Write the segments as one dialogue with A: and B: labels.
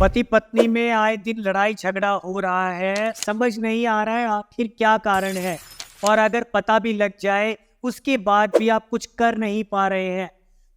A: पति पत्नी में आए दिन लड़ाई झगड़ा हो रहा है। समझ नहीं आ रहा है आखिर क्या कारण है, और अगर पता भी लग जाए उसके बाद भी आप कुछ कर नहीं पा रहे हैं।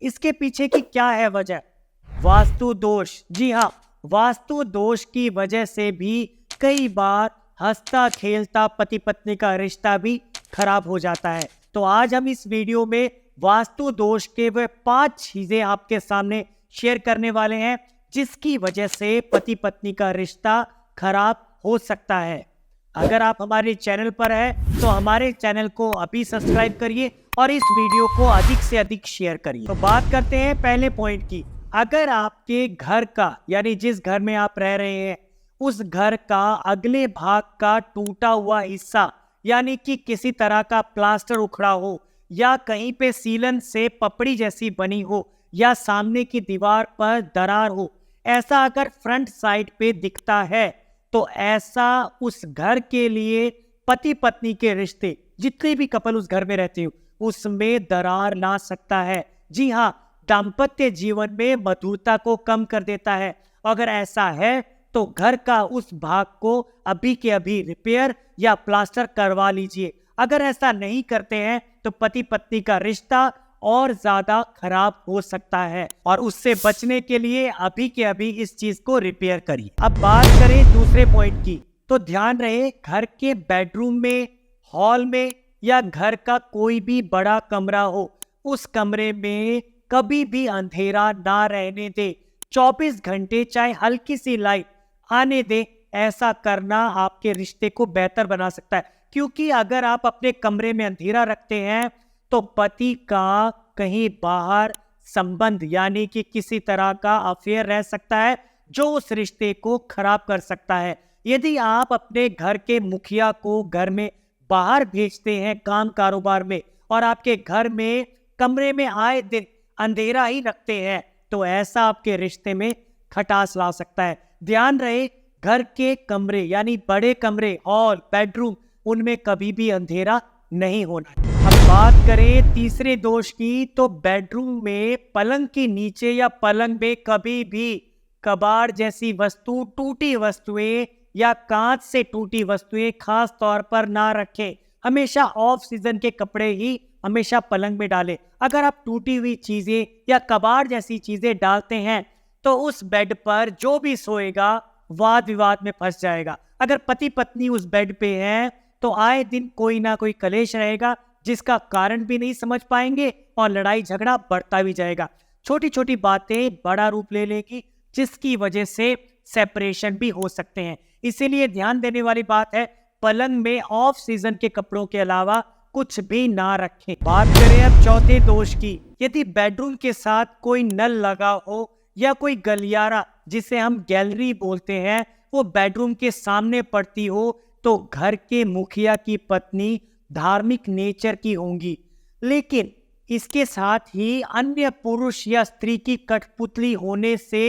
A: इसके पीछे की क्या है वजह? वास्तु दोष। जी हाँ, वास्तु दोष की वजह से भी कई बार हंसता खेलता पति पत्नी का रिश्ता भी खराब हो जाता है। तो आज हम इस वीडियो में वास्तु दोष के वे 5 चीजें आपके सामने शेयर करने वाले हैं जिसकी वजह से पति पत्नी का रिश्ता खराब हो सकता है। अगर आप हमारे चैनल पर हैं तो हमारे चैनल को अभी सब्सक्राइब करिए और इस वीडियो को अधिक से अधिक शेयर करिए। तो बात करते हैं पहले पॉइंट की। अगर आपके घर का, यानी जिस घर में आप रह रहे हैं, उस घर का अगले भाग का टूटा हुआ हिस्सा, यानी कि किसी तरह का प्लास्टर उखड़ा हो, या कहीं पे सीलन से पपड़ी जैसी बनी हो, या सामने की दीवार पर दरार हो, ऐसा अगर फ्रंट साइड पे दिखता है तो ऐसा उस घर के लिए पति पत्नी के रिश्ते, जितने भी कपल उस घर में रहते हो, उसमें दरार ला सकता है। जी हाँ, दाम्पत्य जीवन में मधुरता को कम कर देता है। अगर ऐसा है तो घर का उस भाग को अभी के अभी रिपेयर या प्लास्टर करवा लीजिए। अगर ऐसा नहीं करते हैं तो पति पत्नी का रिश्ता और ज्यादा खराब हो सकता है, और उससे बचने के लिए अभी के अभी इस चीज को रिपेयर करिए। अब बात करें दूसरे पॉइंट की, तो ध्यान रहे घर के बेडरूम में, हॉल में, या घर का कोई भी बड़ा कमरा हो, उस कमरे में कभी भी अंधेरा ना रहने दे। 24 घंटे चाहे हल्की सी लाइट आने दे। ऐसा करना आपके रिश्ते को बेहतर बना सकता है, क्योंकि अगर आप अपने कमरे में अंधेरा रखते हैं तो पति का कहीं बाहर संबंध, यानी कि किसी तरह का अफेयर रह सकता है जो उस रिश्ते को खराब कर सकता है। यदि आप अपने घर के मुखिया को घर में बाहर भेजते हैं काम कारोबार में, और आपके घर में कमरे में आए दिन अंधेरा ही रखते हैं, तो ऐसा आपके रिश्ते में खटास ला सकता है। ध्यान रहे घर के कमरे, यानी बड़े कमरे, हॉल, बेडरूम, उनमें कभी भी अंधेरा नहीं होना चाहिए। अब बात करें तीसरे दोष की, तो बेडरूम में पलंग के नीचे या पलंग में कभी भी कबाड़ जैसी वस्तु, टूटी वस्तुएं या कांच से टूटी वस्तुएं खास तौर पर ना रखें। हमेशा ऑफ सीजन के कपड़े ही हमेशा पलंग में डालें। अगर आप टूटी हुई चीजें या कबाड़ जैसी चीजें डालते हैं तो उस बेड पर जो भी सोएगा वाद विवाद में फंस जाएगा। अगर पति पत्नी उस बेड पे हैं तो आए दिन कोई ना कोई कलेश रहेगा जिसका कारण भी नहीं समझ पाएंगे, और लड़ाई झगड़ा बढ़ता भी जाएगा। छोटी छोटी बातें बड़ा रूप ले लेगी जिसकी वजह से सेपरेशन भी हो सकते हैं। इसीलिए ध्यान देने वाली बात है, पलंग में ऑफ सीजन के कपड़ों के अलावा कुछ भी ना रखें। बात करें अब चौथे दोष की। यदि बेडरूम के साथ कोई नल लगा हो या कोई गलियारा, जिसे हम गैलरी बोलते हैं, वो बेडरूम के सामने पड़ती हो, तो घर के मुखिया की पत्नी धार्मिक नेचर की होंगी, लेकिन इसके साथ ही अन्य पुरुष या स्त्री की कठपुतली होने से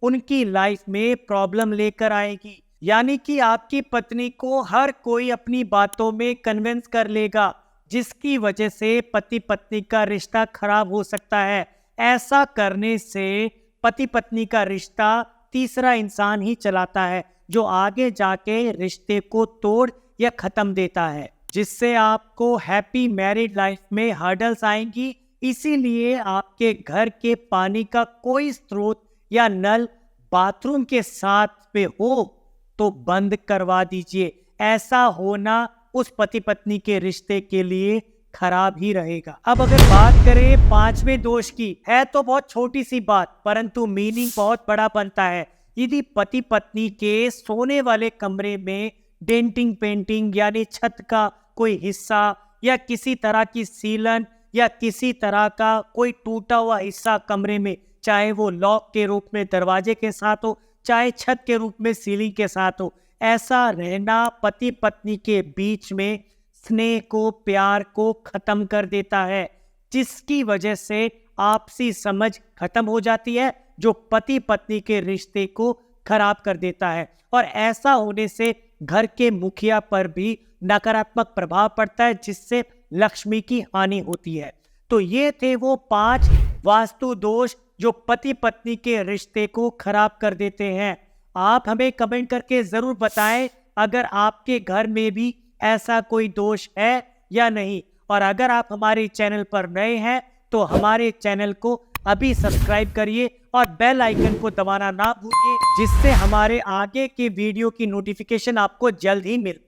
A: उनकी लाइफ में प्रॉब्लम लेकर आएगी। यानी कि आपकी पत्नी को हर कोई अपनी बातों में कन्विंस कर लेगा, जिसकी वजह से पति पत्नी का रिश्ता खराब हो सकता है। ऐसा करने से पति पत्नी का रिश्ता तीसरा इंसान ही चलाता है, जो आगे जाके रिश्ते को तोड़ या खत्म देता है, जिससे आपको हैप्पी मैरिड लाइफ में हर्डल्स आएंगी। इसीलिए आपके घर के पानी का कोई स्रोत या नल बाथरूम के साथ पे हो तो बंद करवा दीजिए। ऐसा होना उस पति पत्नी के रिश्ते के लिए खराब ही रहेगा। अब अगर बात करें पांचवें दोष की, है तो बहुत छोटी सी बात, परंतु मीनिंग बहुत बड़ा बनता है। यदि पति पत्नी के सोने वाले कमरे में डेंटिंग पेंटिंग, यानी छत का कोई हिस्सा, या किसी तरह की सीलन, या किसी तरह का कोई टूटा हुआ हिस्सा कमरे में, चाहे वो लॉक के रूप में दरवाजे के साथ हो, चाहे छत के रूप में सीलिंग के साथ हो, ऐसा रहना पति पत्नी के बीच में स्नेह को, प्यार को खत्म कर देता है, जिसकी वजह से आपसी समझ खत्म हो जाती है, जो पति पत्नी के रिश्ते को खराब कर देता है। और ऐसा होने से घर के मुखिया पर भी नकारात्मक प्रभाव पड़ता है, जिससे लक्ष्मी की हानि होती है। तो ये थे वो 5 वास्तु दोष जो पति पत्नी के रिश्ते को खराब कर देते हैं। आप हमें कमेंट करके ज़रूर बताएं अगर आपके घर में भी ऐसा कोई दोष है या नहीं। और अगर आप हमारे चैनल पर नए हैं तो हमारे चैनल को अभी सब्सक्राइब करिए और बेल आइकन को दबाना ना भूलिए, जिससे हमारे आगे के वीडियो की नोटिफिकेशन आपको जल्द ही मिल